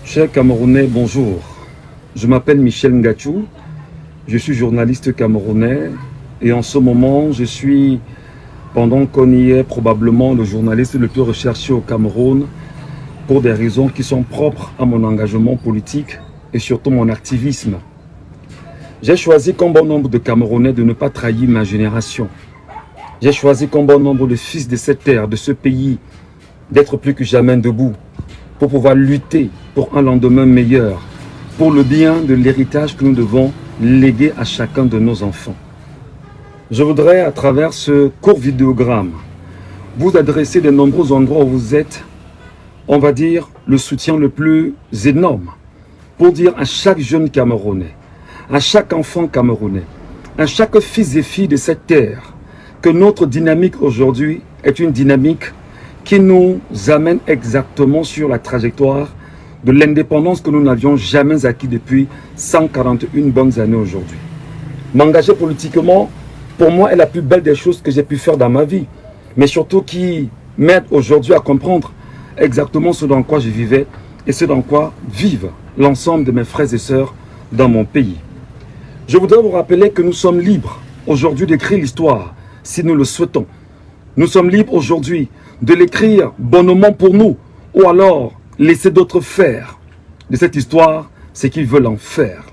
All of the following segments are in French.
Chers Camerounais, bonjour. Je m'appelle Michel Ngachou, je suis journaliste camerounais et en ce moment, je suis, pendant qu'on y est, probablement le journaliste le plus recherché au Cameroun pour des raisons qui sont propres à mon engagement politique et surtout mon activisme. J'ai choisi comme bon nombre de Camerounais de ne pas trahir ma génération. J'ai choisi comme bon nombre de fils de cette terre, de ce pays, d'être plus que jamais debout pour pouvoir lutter pour un lendemain meilleur, pour le bien de l'héritage que nous devons léguer à chacun de nos enfants. Je voudrais, à travers ce court vidéogramme, vous adresser de nombreux endroits où vous êtes, on va dire, le soutien le plus énorme, pour dire à chaque jeune Camerounais, à chaque enfant camerounais, à chaque fils et fille de cette terre, que notre dynamique aujourd'hui est une dynamique qui nous amène exactement sur la trajectoire de l'indépendance que nous n'avions jamais acquis depuis 141 bonnes années aujourd'hui. M'engager politiquement, pour moi, est la plus belle des choses que j'ai pu faire dans ma vie, mais surtout qui m'aide aujourd'hui à comprendre exactement ce dans quoi je vivais et ce dans quoi vivent l'ensemble de mes frères et sœurs dans mon pays. Je voudrais vous rappeler que nous sommes libres aujourd'hui d'écrire l'histoire, si nous le souhaitons. Nous sommes libres aujourd'hui de l'écrire bonnement pour nous, ou alors laisser d'autres faire de cette histoire ce qu'ils veulent en faire.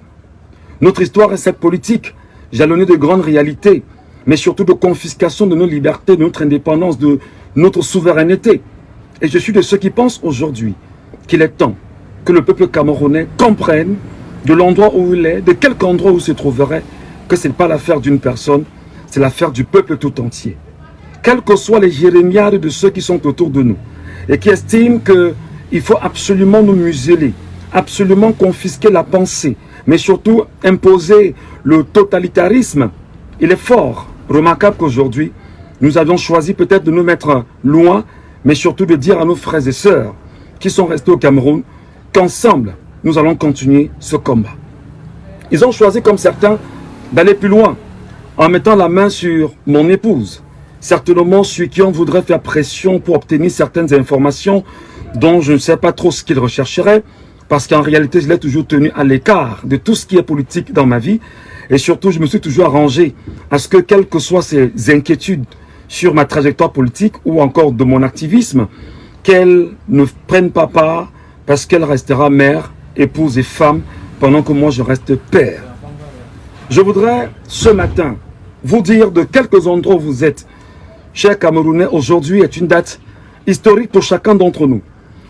Notre histoire est cette politique, jalonnée de grandes réalités, mais surtout de confiscation de nos libertés, de notre indépendance, de notre souveraineté. Et je suis de ceux qui pensent aujourd'hui qu'il est temps que le peuple camerounais comprenne de l'endroit où il est, de quelque endroit où il se trouverait, que ce n'est pas l'affaire d'une personne, c'est l'affaire du peuple tout entier. Quels que soient les jérémiades de ceux qui sont autour de nous et qui estiment qu'il faut absolument nous museler, absolument confisquer la pensée, mais surtout imposer le totalitarisme, il est fort remarquable qu'aujourd'hui, nous avions choisi peut-être de nous mettre loin, mais surtout de dire à nos frères et sœurs qui sont restés au Cameroun qu'ensemble, nous allons continuer ce combat. Ils ont choisi, comme certains, d'aller plus loin en mettant la main sur mon épouse, certainement celui qui en voudrait faire pression pour obtenir certaines informations dont je ne sais pas trop ce qu'il rechercherait, parce qu'en réalité, je l'ai toujours tenu à l'écart de tout ce qui est politique dans ma vie, et surtout, je me suis toujours arrangé à ce que, quelles que soient ces inquiétudes sur ma trajectoire politique ou encore de mon activisme, qu'elle ne prenne pas part, parce qu'elle restera mère, épouse et femme, pendant que moi je reste père. Je voudrais, ce matin, vous dire de quelques endroits où vous êtes. Chers Camerounais, aujourd'hui est une date historique pour chacun d'entre nous.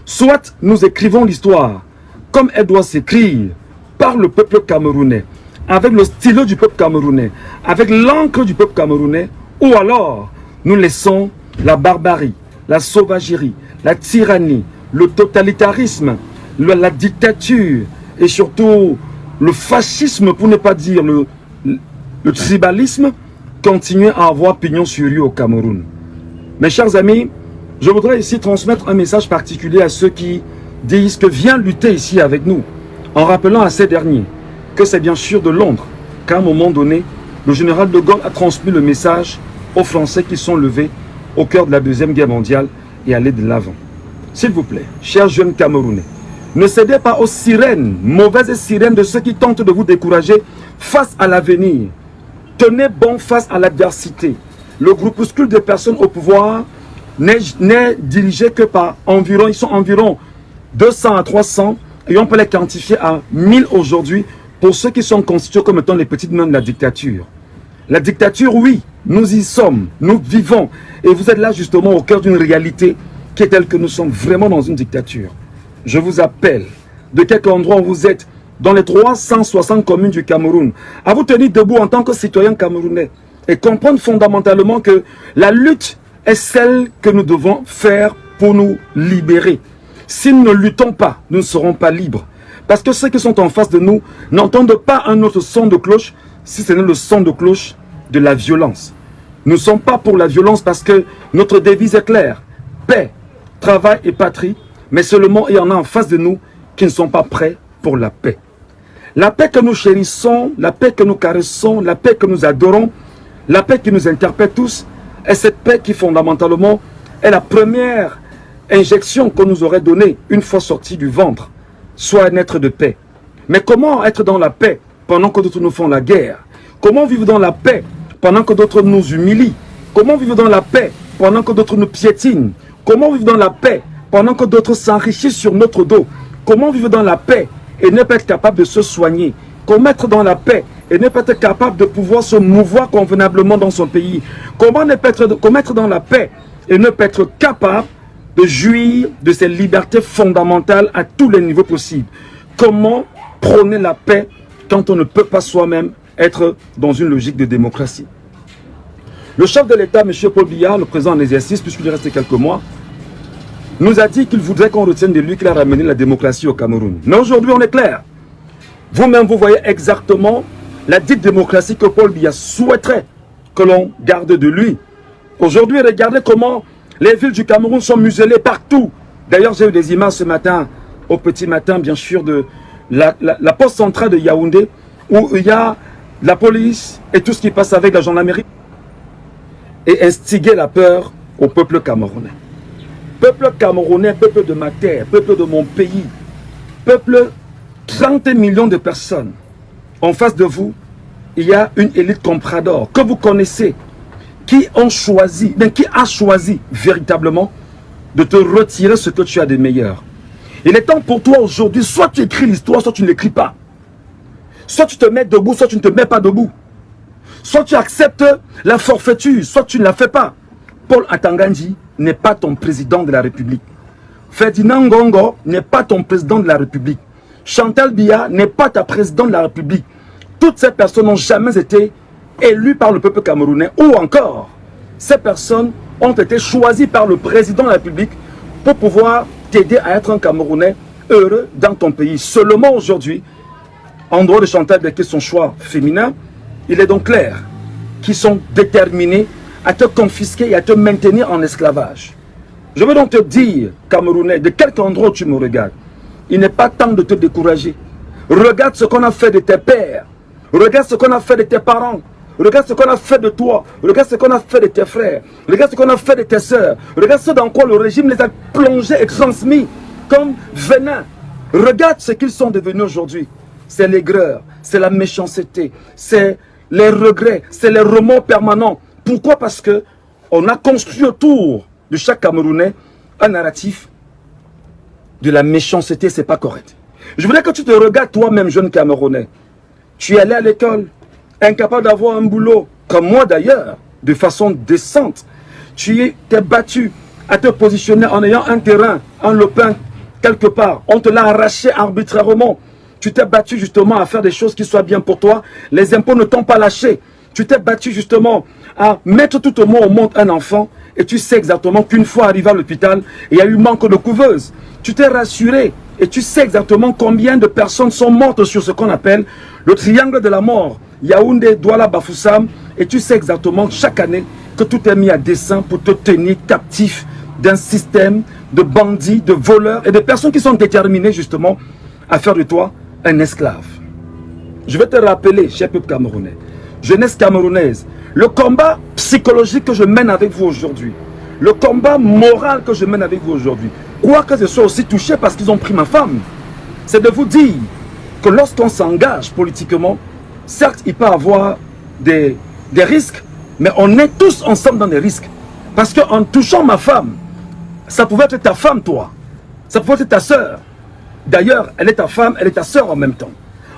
Soit nous écrivons l'histoire comme elle doit s'écrire par le peuple camerounais, avec le stylo du peuple camerounais, avec l'encre du peuple camerounais, ou alors nous laissons la barbarie, la sauvagerie, la tyrannie, le totalitarisme, la dictature et surtout le fascisme, pour ne pas dire le tribalisme, continuer à avoir pignon sur rue au Cameroun. Mes chers amis, je voudrais ici transmettre un message particulier à ceux qui disent que viens lutter ici avec nous, en rappelant à ces derniers que c'est bien sûr de Londres qu'à un moment donné, le général de Gaulle a transmis le message aux Français qui sont levés au cœur de la Deuxième Guerre mondiale et aller de l'avant. S'il vous plaît, chers jeunes Camerounais, ne cédez pas aux sirènes, mauvaises sirènes de ceux qui tentent de vous décourager face à l'avenir. Tenez bon face à l'adversité. Le groupuscule de personnes au pouvoir n'est dirigé que par environ, ils sont environ 200 à 300 et on peut les quantifier à 1000 aujourd'hui pour ceux qui sont constitués comme étant les petites mains de la dictature. La dictature, oui, nous y sommes, nous vivons et vous êtes là justement au cœur d'une réalité qui est telle que nous sommes vraiment dans une dictature. Je vous appelle de quelque endroit où vous êtes, dans les 360 communes du Cameroun, à vous tenir debout en tant que citoyen camerounais et comprendre fondamentalement que la lutte est celle que nous devons faire pour nous libérer. Si nous ne luttons pas, nous ne serons pas libres. Parce que ceux qui sont en face de nous n'entendent pas un autre son de cloche, si ce n'est le son de cloche de la violence. Nous ne sommes pas pour la violence parce que notre devise est claire. Paix, travail et patrie, mais seulement il y en a en face de nous qui ne sont pas prêts pour la paix. La paix que nous chérissons, la paix que nous caressons, la paix que nous adorons, la paix qui nous interpelle tous, est cette paix qui fondamentalement est la première injection qu'on nous aurait donnée une fois sortis du ventre soit un être de paix. Mais comment être dans la paix pendant que d'autres nous font la guerre? Comment vivre dans la paix pendant que d'autres nous humilient? Comment vivre dans la paix pendant que d'autres nous piétinent? Comment vivre dans la paix pendant que d'autres s'enrichissent sur notre dos? Comment vivre dans la paix et ne pas être capable de se soigner? Comment être dans la paix et ne pas être capable de pouvoir se mouvoir convenablement dans son pays? Comment être dans la paix et ne pas être capable de jouir de ses libertés fondamentales à tous les niveaux possibles? Comment prôner la paix quand on ne peut pas soi-même être dans une logique de démocratie? Le chef de l'État, M. Paul Biya, le président en exercice, puisqu'il reste quelques mois, nous a dit qu'il voudrait qu'on retienne de lui qu'il a ramené la démocratie au Cameroun. Mais aujourd'hui, on est clair. Vous-même, vous voyez exactement la dite démocratie que Paul Biya souhaiterait que l'on garde de lui. Aujourd'hui, regardez comment les villes du Cameroun sont muselées partout. D'ailleurs, j'ai eu des images ce matin, au petit matin, bien sûr, de la poste centrale de Yaoundé, où il y a la police et tout ce qui passe avec la gendarmerie, et instiguer la peur au peuple camerounais. Peuple camerounais, peuple de ma terre, peuple de mon pays, peuple, 30 millions de personnes. En face de vous, il y a une élite comprador que vous connaissez, qui a choisi véritablement de te retirer ce que tu as de meilleur. Il est temps pour toi aujourd'hui, soit tu écris l'histoire, soit tu ne l'écris pas. Soit tu te mets debout, soit tu ne te mets pas debout. Soit tu acceptes la forfaiture, soit tu ne la fais pas. Paul Atangandji n'est pas ton président de la République. Ferdinand Ngongo n'est pas ton président de la République. Chantal Biya n'est pas ta présidente de la République. Toutes ces personnes n'ont jamais été élues par le peuple camerounais. Ou encore, ces personnes ont été choisies par le président de la République pour pouvoir t'aider à être un Camerounais heureux dans ton pays. Seulement aujourd'hui, en dehors de Chantal Biya, qui est son choix féminin, il est donc clair qu'ils sont déterminés à te confisquer et à te maintenir en esclavage. Je veux donc te dire, Camerounais, de quelque endroit tu me regardes, il n'est pas temps de te décourager. Regarde ce qu'on a fait de tes pères. Regarde ce qu'on a fait de tes parents. Regarde ce qu'on a fait de toi. Regarde ce qu'on a fait de tes frères. Regarde ce qu'on a fait de tes sœurs. Regarde ce dans quoi le régime les a plongés et transmis comme venin. Regarde ce qu'ils sont devenus aujourd'hui. C'est l'aigreur, c'est la méchanceté, c'est les regrets, c'est les remords permanents. Pourquoi? Parce que on a construit autour de chaque Camerounais un narratif de la méchanceté, c'est pas correct. Je voudrais que tu te regardes toi-même, jeune Camerounais. Tu es allé à l'école, incapable d'avoir un boulot, comme moi d'ailleurs, de façon décente. Tu t'es battu à te positionner en ayant un terrain, un lopin, quelque part. On te l'a arraché arbitrairement. Tu t'es battu justement à faire des choses qui soient bien pour toi. Les impôts ne t'ont pas lâché. Tu t'es battu justement à mettre tout au monde un enfant. Et tu sais exactement qu'une fois arrivé à l'hôpital, il y a eu manque de couveuse. Tu t'es rassuré et tu sais exactement combien de personnes sont mortes sur ce qu'on appelle le triangle de la mort. Yaoundé, Douala, Bafoussam. Et tu sais exactement chaque année que tout est mis à dessein pour te tenir captif d'un système de bandits, de voleurs et de personnes qui sont déterminées justement à faire de toi un esclave. Je vais te rappeler, cher peuple camerounais, jeunesse camerounaise, le combat psychologique que je mène avec vous aujourd'hui, le combat moral que je mène avec vous aujourd'hui, quoique je sois aussi touché parce qu'ils ont pris ma femme, c'est de vous dire que lorsqu'on s'engage politiquement, certes, il peut y avoir des risques, mais on est tous ensemble dans des risques. Parce qu'en touchant ma femme, ça pouvait être ta femme, toi. Ça pouvait être ta soeur. D'ailleurs, elle est ta femme, elle est ta soeur en même temps.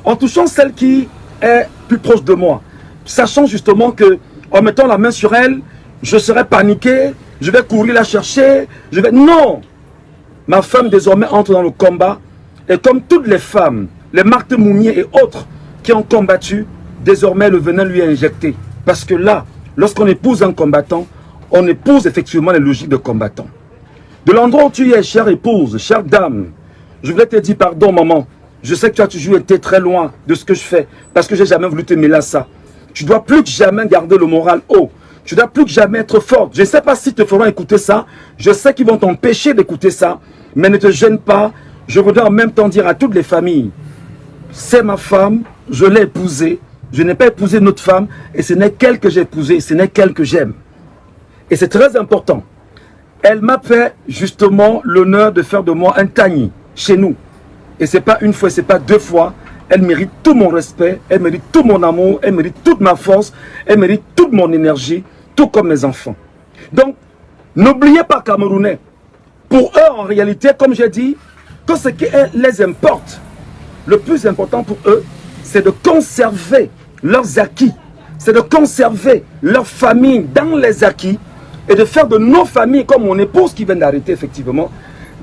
En touchant celle qui est plus proche de moi, sachant justement que en mettant la main sur elle, je serais paniqué, je vais courir la chercher, je vais... Non! Ma femme désormais entre dans le combat, et comme toutes les femmes, les Marthe Moumier et autres qui ont combattu, désormais le venin lui est injecté. Parce que là, lorsqu'on épouse un combattant, on épouse effectivement les logiques de combattant. De l'endroit où tu es, chère épouse, chère dame, je voulais te dire pardon, maman. Je sais que tu as toujours été très loin de ce que je fais, parce que j'ai jamais voulu te mêler à ça. Tu dois plus que jamais garder le moral haut. Tu dois plus que jamais être forte. Je ne sais pas si te feront écouter ça. Je sais qu'ils vont t'empêcher d'écouter ça. Mais ne te gêne pas. Je voudrais en même temps dire à toutes les familles, c'est ma femme, je l'ai épousée. Je n'ai pas épousé notre femme, et ce n'est qu'elle que j'ai épousée, ce n'est qu'elle que j'aime. Et c'est très important. Elle m'a fait justement l'honneur de faire de moi un tagni chez nous. Et c'est pas une fois, c'est pas deux fois. Elle mérite tout mon respect, elle mérite tout mon amour, elle mérite toute ma force, elle mérite toute mon énergie, tout comme mes enfants. Donc, n'oubliez pas, Camerounais, pour eux, en réalité, comme j'ai dit, que ce qui les importe, le plus important pour eux, c'est de conserver leurs acquis, c'est de conserver leur famille dans les acquis et de faire de nos familles, comme mon épouse qui vient d'arrêter effectivement,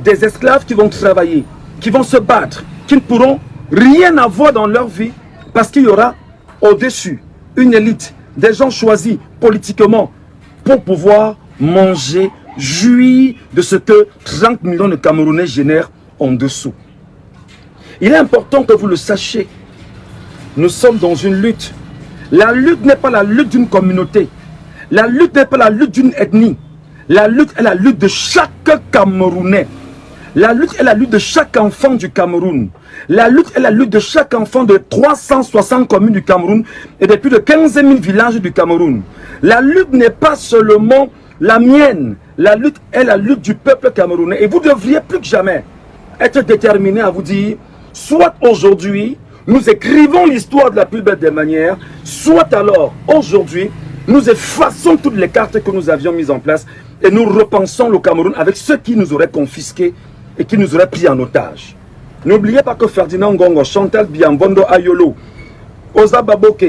des esclaves qui vont travailler, qui vont se battre, qui ne pourront rien avoir dans leur vie parce qu'il y aura au-dessus une élite, des gens choisis politiquement pour pouvoir manger, jouir de ce que 30 millions de Camerounais génèrent en dessous. Il est important que vous le sachiez. Nous sommes dans une lutte. La lutte n'est pas la lutte d'une communauté. La lutte n'est pas la lutte d'une ethnie. La lutte est la lutte de chaque Camerounais. La lutte est la lutte de chaque enfant du Cameroun. La lutte est la lutte de chaque enfant de 360 communes du Cameroun et de plus de 15 000 villages du Cameroun. La lutte n'est pas seulement la mienne. La lutte est la lutte du peuple camerounais. Et vous devriez plus que jamais être déterminé à vous dire, soit aujourd'hui, nous écrivons l'histoire de la plus belle des manières, soit alors, aujourd'hui, nous effaçons toutes les cartes que nous avions mises en place et nous repensons le Cameroun avec ceux qui nous auraient confisqués et qui nous auraient pris en otage. N'oubliez pas que Ferdinand Ngongo, Chantal Biambondo Ayolo, Oza Baboke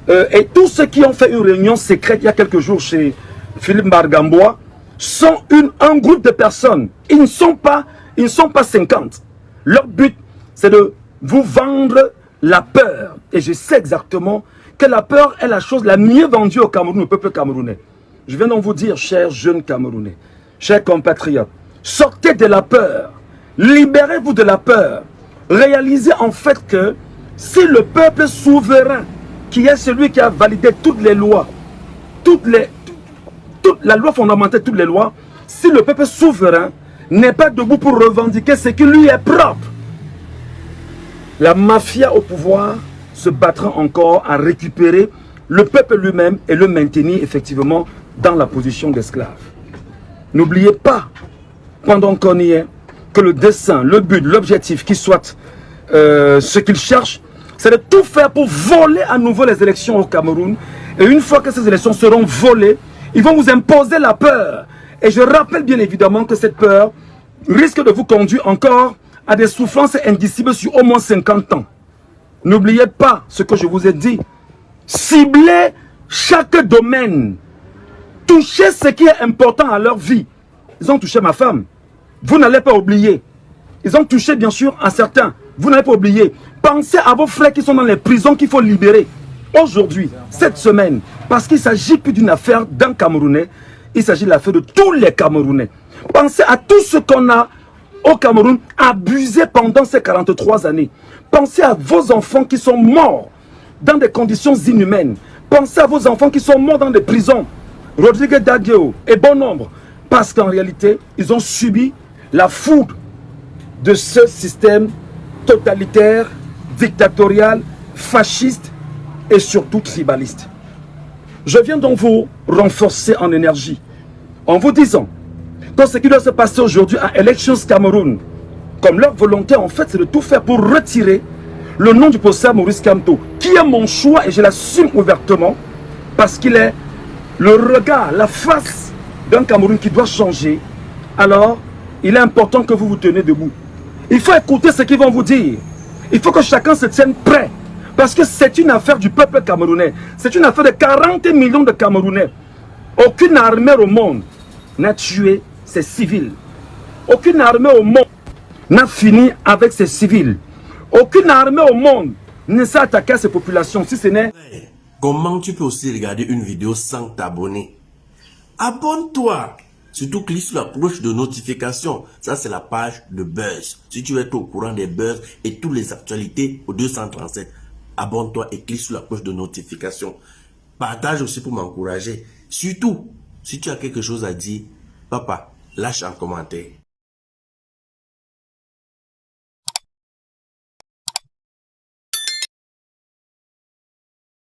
et tous ceux qui ont fait une réunion secrète il y a quelques jours chez Philippe Margambois sont un groupe de personnes. Ils ne sont pas 50. Leur but, c'est de vous vendre la peur. Et je sais exactement que la peur est la chose la mieux vendue au Cameroun, au peuple camerounais. Je viens donc vous dire, chers jeunes Camerounais, chers compatriotes, sortez de la peur. Libérez-vous de la peur. Réalisez en fait que si le peuple souverain, qui est celui qui a validé toutes les lois, toute la loi fondamentale, toutes les lois, si le peuple souverain n'est pas debout pour revendiquer ce qui lui est propre, la mafia au pouvoir se battra encore à récupérer le peuple lui-même et le maintenir effectivement dans la position d'esclave. N'oubliez pas, pendant qu'on y est, que le dessein, le but, l'objectif qui soit ce qu'ils cherchent, c'est de tout faire pour voler à nouveau les élections au Cameroun. Et une fois que ces élections seront volées, ils vont vous imposer la peur. Et je rappelle bien évidemment que cette peur risque de vous conduire encore à des souffrances indicibles sur au moins 50 ans. N'oubliez pas ce que je vous ai dit. Ciblez chaque domaine. Touchez ce qui est important à leur vie. Ils ont touché ma femme. Vous n'allez pas oublier. Ils ont touché bien sûr à certains. Vous n'allez pas oublier. Pensez à vos frères qui sont dans les prisons qu'il faut libérer. Aujourd'hui, cette semaine, parce qu'il ne s'agit plus d'une affaire d'un Camerounais, il s'agit de l'affaire de tous les Camerounais. Pensez à tout ce qu'on a au Cameroun abusé pendant ces 43 années. Pensez à vos enfants qui sont morts dans des conditions inhumaines. Pensez à vos enfants qui sont morts dans des prisons. Rodrigue Dagueo et bon nombre. Parce qu'en réalité, ils ont subi la foudre de ce système totalitaire, dictatorial, fasciste et surtout tribaliste. Je viens donc vous renforcer en énergie en vous disant que ce qui doit se passer aujourd'hui à Elections Cameroun, comme leur volonté en fait, c'est de tout faire pour retirer le nom du professeur Maurice Kamto, qui est mon choix et je l'assume ouvertement parce qu'il est le regard, la face d'un Cameroun qui doit changer. Alors, il est important que vous vous tenez debout. Il faut écouter ce qu'ils vont vous dire. Il faut que chacun se tienne prêt. Parce que c'est une affaire du peuple camerounais. C'est une affaire de 40 millions de Camerounais. Aucune armée au monde n'a tué ses civils. Aucune armée au monde n'a fini avec ses civils. Aucune armée au monde ne s'est attaquée à ces populations, si ce n'est... Comment tu peux aussi regarder une vidéo sans t'abonner? Abonne-toi! Surtout clique sur la cloche de notification. Ça, c'est la page de Buzz. Si tu veux être au courant des buzz et toutes les actualités au 237, abonne-toi et clique sur la cloche de notification. Partage aussi pour m'encourager. Surtout, si tu as quelque chose à dire, papa, lâche un commentaire.